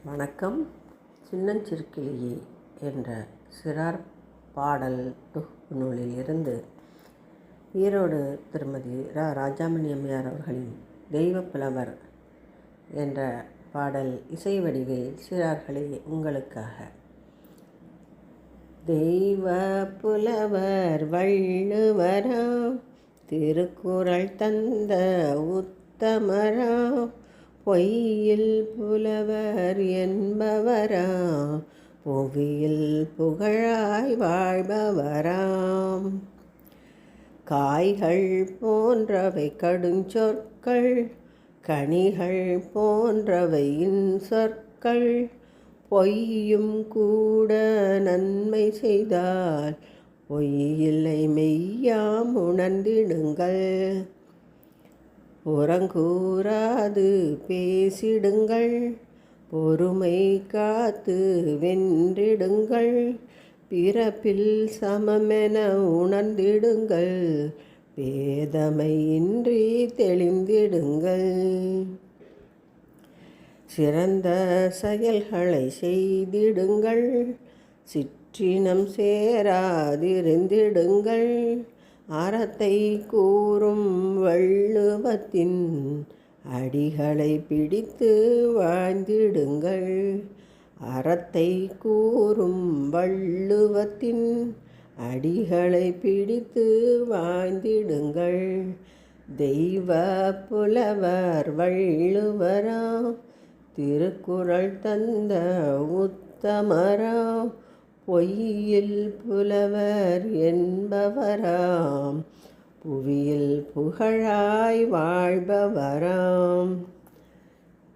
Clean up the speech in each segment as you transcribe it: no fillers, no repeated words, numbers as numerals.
வணக்கம். சின்னஞ்சிறுக்கிளியே என்ற சிறார் பாடல் தொகுப்பு நூலில் இருந்து ஈரோடு திருமதி ராஜாமணி அம்மையார் அவர்களின் தெய்வப்புலவர் என்ற பாடல் இசை வடிவில் சிறார்களே உங்களுக்காக. தெய்வ புலவர் வள்ளுவராம், திருக்குறள் தந்த உத்தமராம், பொய்யில் புலவர் என்பவராம், புவியில் புகழாய் வாழ்பவராம். காய்கள் போன்றவை கடுஞ்சொற்கள், கனிகள் போன்றவை இன்சொற்கள், பொய்யும் கூட நன்மை செய்தால் பொய்யில்லை மெய்யாம் உணர்ந்திடுங்கள். புறங்கூறாது பேசிடுங்கள், பொறுமை காத்து வென்றிடுங்கள், பிறப்பில் சமமென உணர்ந்திடுங்கள், பேதமையின்றி தெளிந்திடுங்கள். சிறந்த செயல்களை செய்திடுங்கள், சிற்றினம் சேராதிருந்திடுங்கள், அறத்தை கூறும் வள்ளுவத்தின் அடிகளை பிடித்து வாழ்ந்திடுங்கள். அறத்தை கூறும் வள்ளுவத்தின் அடிகளை பிடித்து வாழ்ந்திடுங்கள். தெய்வ புலவர் வள்ளுவராம், திருக்குறள் தந்த உத்தமராம், பொய்யில் புலவர் என்பவராம், புவியில் புகழாய் வாழ்பவராம்.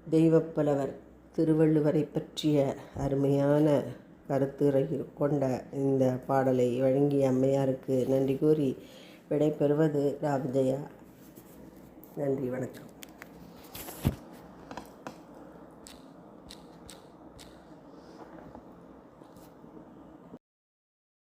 தெய்வப்புலவர் திருவள்ளுவரை பற்றிய அருமையான கருத்துரை கொண்ட இந்த பாடலை வழங்கிய அம்மையாருக்கு நன்றி கூறி விடைபெறுவது ராவிஜயா. நன்றி, வணக்கம்.